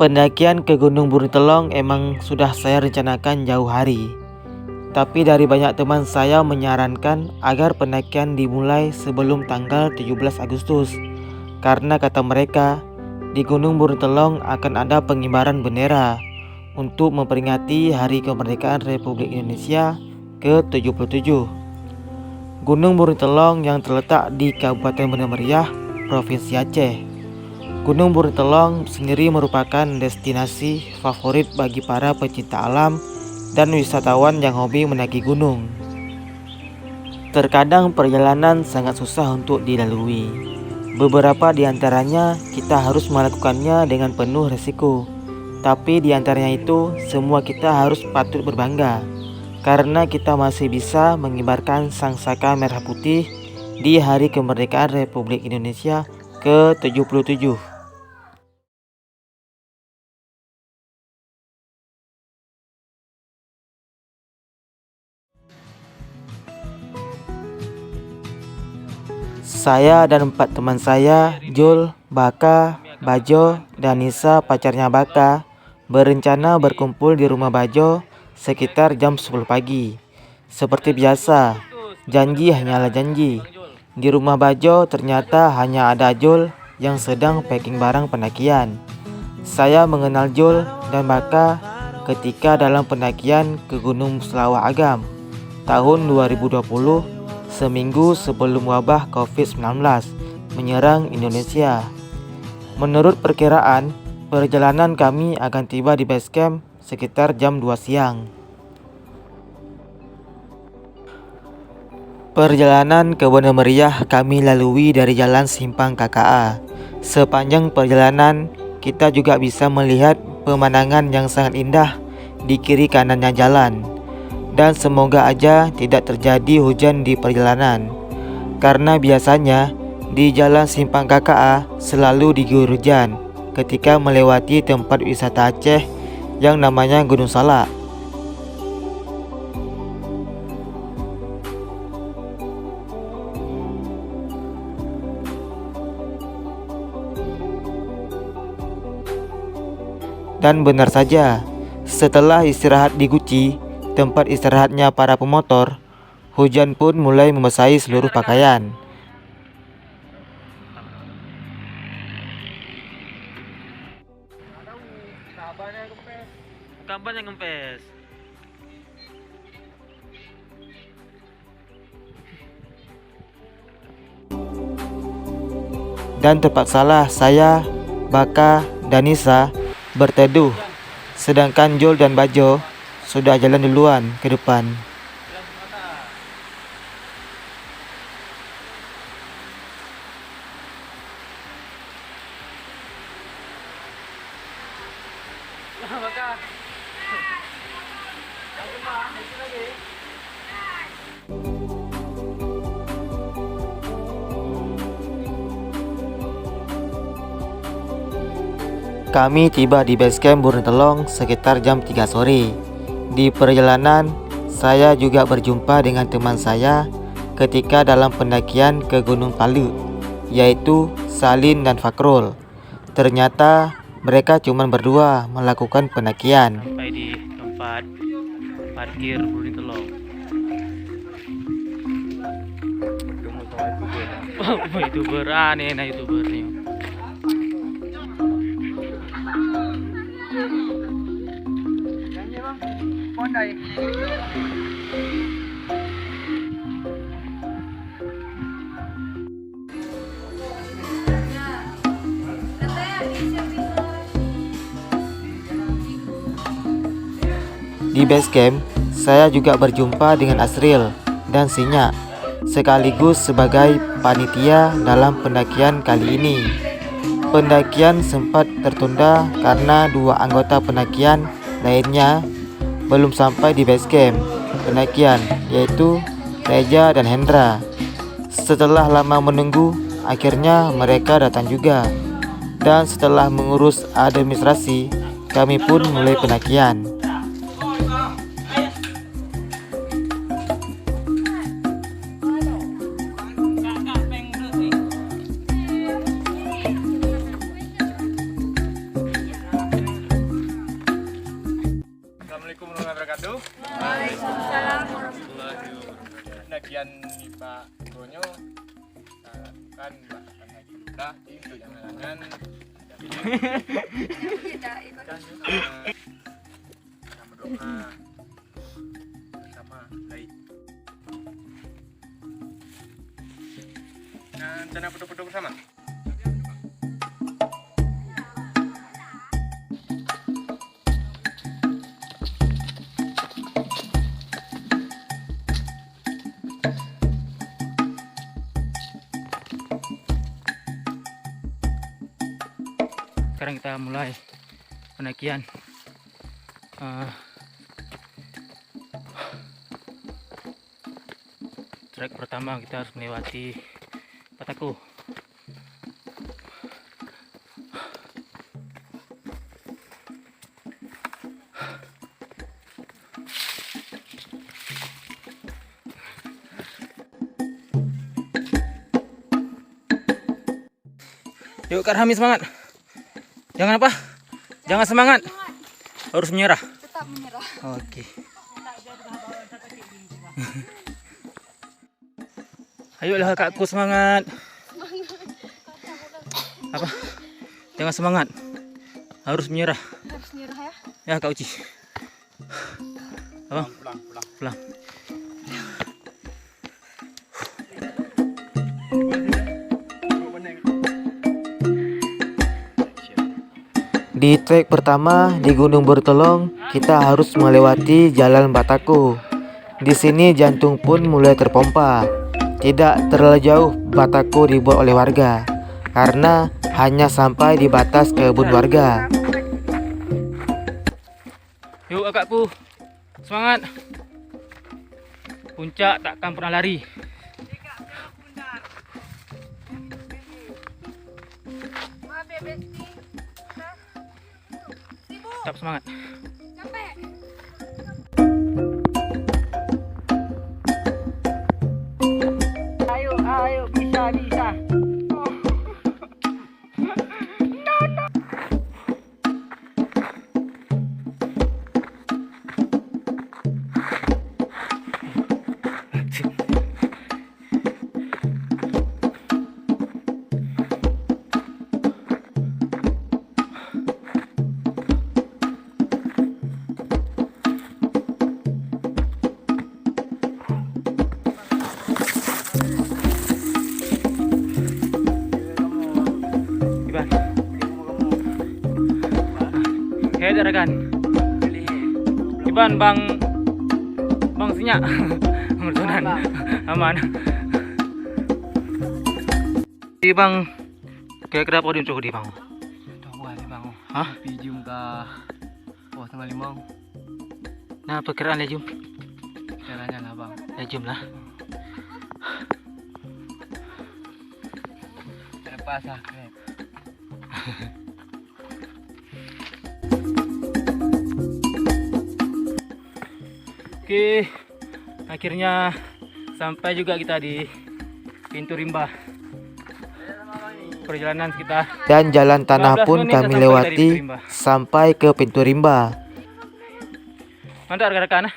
Pendakian ke Gunung Buri Telong emang sudah saya rencanakan jauh hari. Tapi dari banyak teman saya menyarankan agar pendakian dimulai sebelum tanggal 17 Agustus. Karena kata mereka, di Gunung Buri Telong akan ada pengibaran bendera untuk memperingati Hari Kemerdekaan Republik Indonesia ke-77. Gunung Buri Telong yang terletak di Kabupaten Banda Meriah, Provinsi Aceh. Gunung Buri Telong sendiri merupakan destinasi favorit bagi para pecinta alam dan wisatawan yang hobi mendaki gunung. Terkadang perjalanan sangat susah untuk dilalui. Beberapa di antaranya kita harus melakukannya dengan penuh resiko. Tapi di antaranya itu, semua kita harus patut berbangga karena kita masih bisa mengibarkan sangsaka merah putih di Hari Kemerdekaan Republik Indonesia ke-77. Saya dan 4 teman saya, Jul, Baka, Bajo, dan Nisa pacarnya Baka, berencana berkumpul di rumah Bajo sekitar jam 10 pagi. Seperti biasa, janji hanyalah janji. Di rumah Bajo ternyata hanya ada Jul yang sedang packing barang pendakian. Saya mengenal Jul dan Baka ketika dalam pendakian ke Gunung Selawah Agam tahun 2020, seminggu sebelum wabah COVID-19 menyerang Indonesia. Menurut perkiraan, perjalanan kami akan tiba di base camp sekitar jam 2 siang. Perjalanan ke Banda Meriah kami lalui dari Jalan Simpang KKA. Sepanjang perjalanan, kita juga bisa melihat pemandangan yang sangat indah di kiri kanannya jalan. Dan semoga aja tidak terjadi hujan di perjalanan, karena biasanya di Jalan Simpang KKA selalu diguyur hujan ketika melewati tempat wisata Aceh yang namanya Gunung Salak. Dan benar saja, setelah istirahat di Guci, tempat istirahatnya para pemotor, hujan pun mulai membasahi seluruh pakaian. Kapan yang ngempes? Dan terpaksalah saya, Baka, dan Nisa berteduh, sedangkan Jul dan Bajo sudah jalan duluan ke depan. Kami tiba di base camp Buri Telong sekitar jam 3 sore. Di perjalanan, saya juga berjumpa dengan teman saya ketika dalam pendakian ke Gunung Palu, yaitu Salin dan Fakrul. Ternyata mereka cuma berdua melakukan pendakian. Sampai di tempat parkir Buri Telong. YouTuber aneh, YouTuber nih. Di base camp, saya juga berjumpa dengan Asril dan Sinyak, sekaligus sebagai panitia dalam pendakian kali ini. Pendakian sempat tertunda karena 2 anggota pendakian lainnya belum sampai di base camp pendakian, yaitu Reja dan Hendra. Setelah lama menunggu, akhirnya mereka datang juga. Dan setelah mengurus administrasi, kami pun mulai pendakian. Waalaikumsalam warahmatullahi wabarakatuh. Pendakian di Pak Gonyo kita lakukan bahkan haji umrah untuk jangan-jangan kita berdoa bersama baik. Nah, rencana foto-foto bersama. Sekarang kita mulai pendakian. Trek pertama kita harus melewati Bataku. Yuk Kak Rahmi, semangat. Jangan apa? Jangan semangat. Harus menyerah. Tetap menyerah. Oke. Ayolah kakku, semangat. Apa? Jangan semangat. Harus menyerah. Harus menyerah ya. Ya Kak Uci. Apa? Pulang. Di trek pertama di Gunung Bertolong, kita harus melewati Jalan Bataku. Di sini jantung pun mulai terpompa. Tidak terlalu jauh Bataku dibuat oleh warga, karena hanya sampai di batas kebun warga. Yuk kakakku, semangat. Puncak takkan pernah lari. Tetap semangat. Ayo, bisa. Hebat rekan. Iban bang Sinyak. Mertunan aman. Di bang kira-kira apa di di bang? Buat bang. Hah? Pijum ke bawah tengah limau. Nah, perkiraan lejum. Caranya lah bang. Lejum lah. Terlepas lah. Oke, akhirnya sampai juga kita di pintu rimba. Perjalanan kita Dan jalan tanah 15 pun menit kami sampai dari lewati pintu rimba. sampai ke pintu rimba. Mantap rekan-rekan.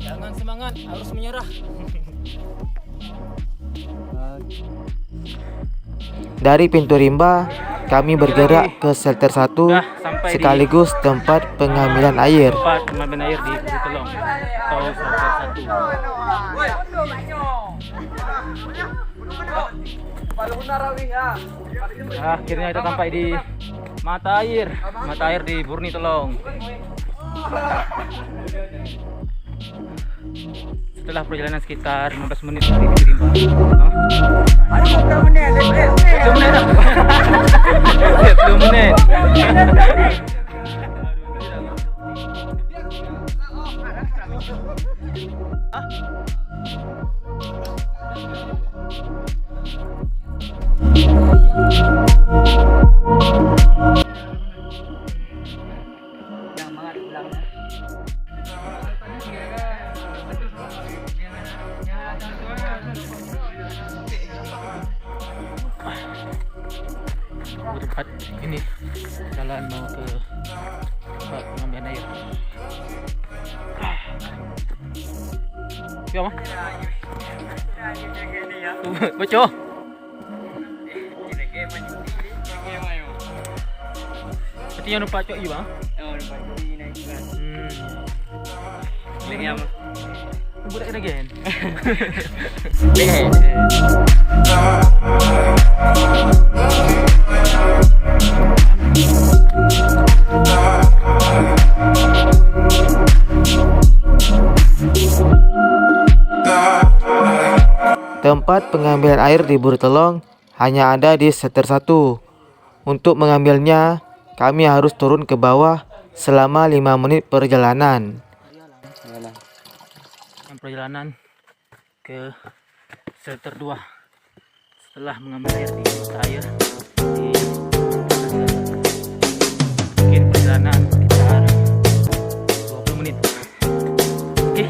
Jangan semangat, harus menyerah. Dari pintu rimba, kami bergerak ke shelter 1 Sudah sampai di sekaligus tempat pengambilan air. tempat pengambilan air di Bukit Telong atau shelter 1. Akhirnya kita sampai di mata air di Burni Telong. Setelah perjalanan sekitar 15 menit dari Bukit Rimba. Aduh, berapa menit? 2 menit. 2 menit. Tempat ini jalan mau ke tempat pengambilan air. Ya mah. Bocor. Seperti yang nampak cok iba. Oh, nampak ini naik kan. Ini yang Budak kena gen. Tempat pengambilan air di Burtelong hanya ada di shelter 1. Untuk mengambilnya, kami harus turun ke bawah selama 5 menit perjalanan. Perjalanan ke shelter 2 setelah mengambil air di mata air di mungkin perjalanan sekitar 20 menit. Oke.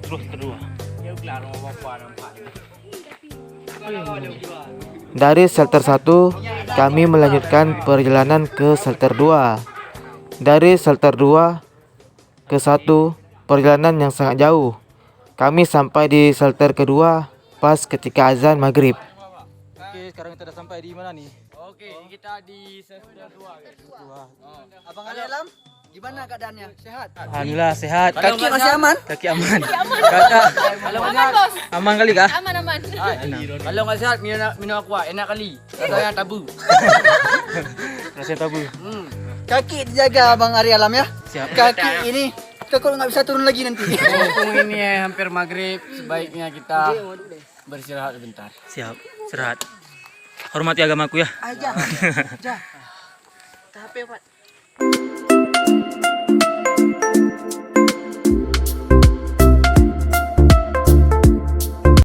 Terus kedua. Dari shelter 1, kami melanjutkan perjalanan ke shelter 2. Dari shelter 2 ke 1, perjalanan yang sangat jauh. Kami sampai di shelter kedua pas ketika azan maghrib. Oke, sekarang kita udah sampai di mana nih? Oke, kita di shelter 2 guys. Abang Ali Alam, gimana keadaannya? Sehat? Alhamdullah sehat. Kaki masih aman? Kaki aman. Kakak Aman bos. aman kali kah? Aman. Kalau nggak sehat minum aqua enak kali. Rasanya tabu. Rasanya tabu. Kaki dijaga Abang Ari Alam ya. Siap. Kaki ini kita kalau nggak bisa turun lagi nanti. Mumpung ini hampir maghrib, sebaiknya kita beristirahat sebentar. Siap. Istirahat. Hormati agamaku ya. Aja. Capek Pak.